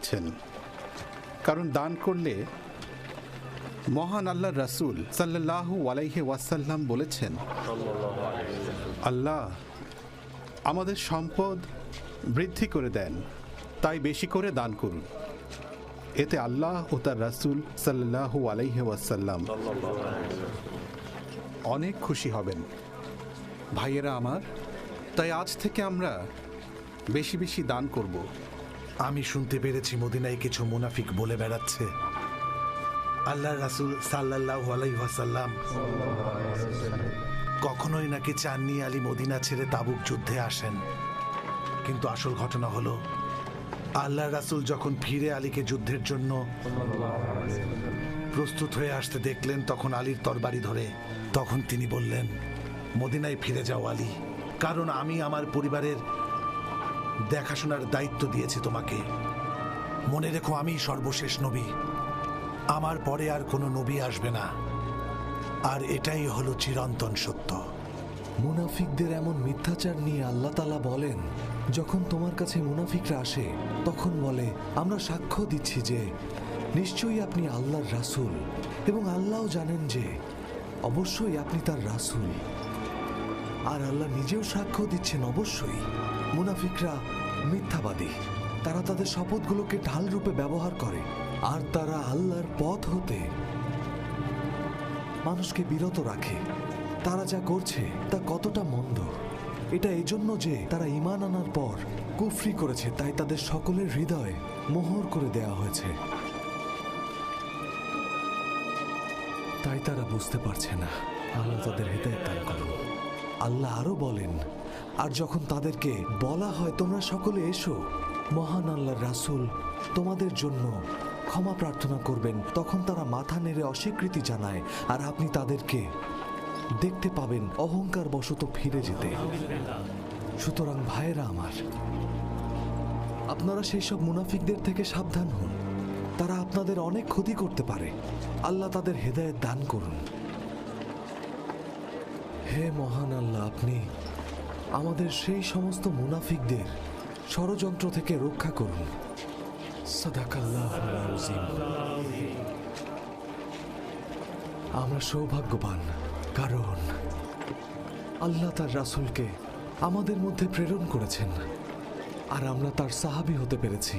দিচ্ছেন, কারণ দান করলে মহান আল্লাহর রাসূল সাল্লাল্লাহু আলাইহি ওয়াসাল্লাম বলেছেন, আল্লাহ আমাদের সম্পদ বৃদ্ধি করে দেন, তাই বেশি করে দান করুন। এতে আল্লাহ ও তার রাসূল সাল্লাল্লাহু আলাইহি ওয়াসাল্লাম অনেক খুশি হবেন। ভাইয়েরা আমার, তাই আজ থেকে আমরা বেশি বেশি দান করব। আমি শুনতে পেরেছি মদিনায় কিছু মুনাফিক বলে বেড়াচ্ছে আল্লাহর রাসূল সাল্লাল্লাহু আলাইহি ওয়াসাল্লাম কখনোই নাকি চাননি আলী মদিনা ছেড়ে তাবুক যুদ্ধে আসেন। কিন্তু আসল ঘটনা হলো, আল্লাহর রাসূল যখন ফিরে আলীকে যুদ্ধের জন্য প্রস্তুত হয়ে আসতে দেখলেন, তখন আলীর তরবারি ধরে তখন তিনি বললেন, মদিনায় ফিরে যাও আলী, কারণ আমি আমার পরিবারের দেখাশোনার দায়িত্ব দিয়েছি তোমাকে। মনে রেখো, আমি সর্বশেষ নবী, আমার পরে আর কোনো নবী আসবে না, আর এটাই হলো চিরন্তন সত্য। মুনাফিকদের এমন মিথ্যাচার নিয়ে আল্লাহ তাআলা বলেন, যখন তোমার কাছে মুনাফিকরা আসে তখন বলে, আমরা সাক্ষ্য দিচ্ছি যে নিশ্চয়ই আপনি আল্লাহর রাসূল, এবং আল্লাহও জানেন যে অবশ্যই আপনি তার রাসূল। আর আল্লাহ নিজেও সাক্ষ্য দিচ্ছেন, অবশ্যই মুনাফিকরা মিথ্যাবাদী। তারা তাদের শপথগুলোকে ঢাল রূপে ব্যবহার করে, আর তারা আল্লাহর পথ হতে মানুষকে বিরত রাখে। তারা যা করছে তা কতটা মন্দ, এটা এজন্য যে তারা ঈমান আনার পর কুফরি করেছে, তাই তাদের সকলের হৃদয় মোহর করে দেওয়া হয়েছে, তাই তারা বুঝতে পারছে না। আল্লাহ তাদের হৃদয় দান করুন। আল্লাহ আরো বলেন, আর যখন তাদেরকে বলা হয় তোমরা সকলে এসো, মহান আল্লাহর রাসূল তোমাদের জন্য ক্ষমা প্রার্থনা করবেন, তখন তারা মাথা নেড়ে অস্বীকৃতি জানায়, আর আপনি তাদেরকে দেখতে পাবেন অহংকার বশত ফিরে যেতে। সুতরাং ভাইয়েরা আমার, আপনারা সেই সব মুনাফিকদের থেকে সাবধান হন, তারা আপনাদের অনেক ক্ষতি করতে পারে। আল্লাহ তাদের হেদায়েত দান করুন। হে মহান আল্লাহ, আপনি আমাদের সেই সমস্ত মুনাফিকদের ষড়যন্ত্র থেকে রক্ষা করুন। সাদাকাল্লাহুল আযীম। আমরা সৌভাগ্যবান, কারণ আল্লাহ তার রাসূলকে আমাদের মধ্যে প্রেরণ করেছেন, আর আমরা তার সাহাবী হতে পেরেছি।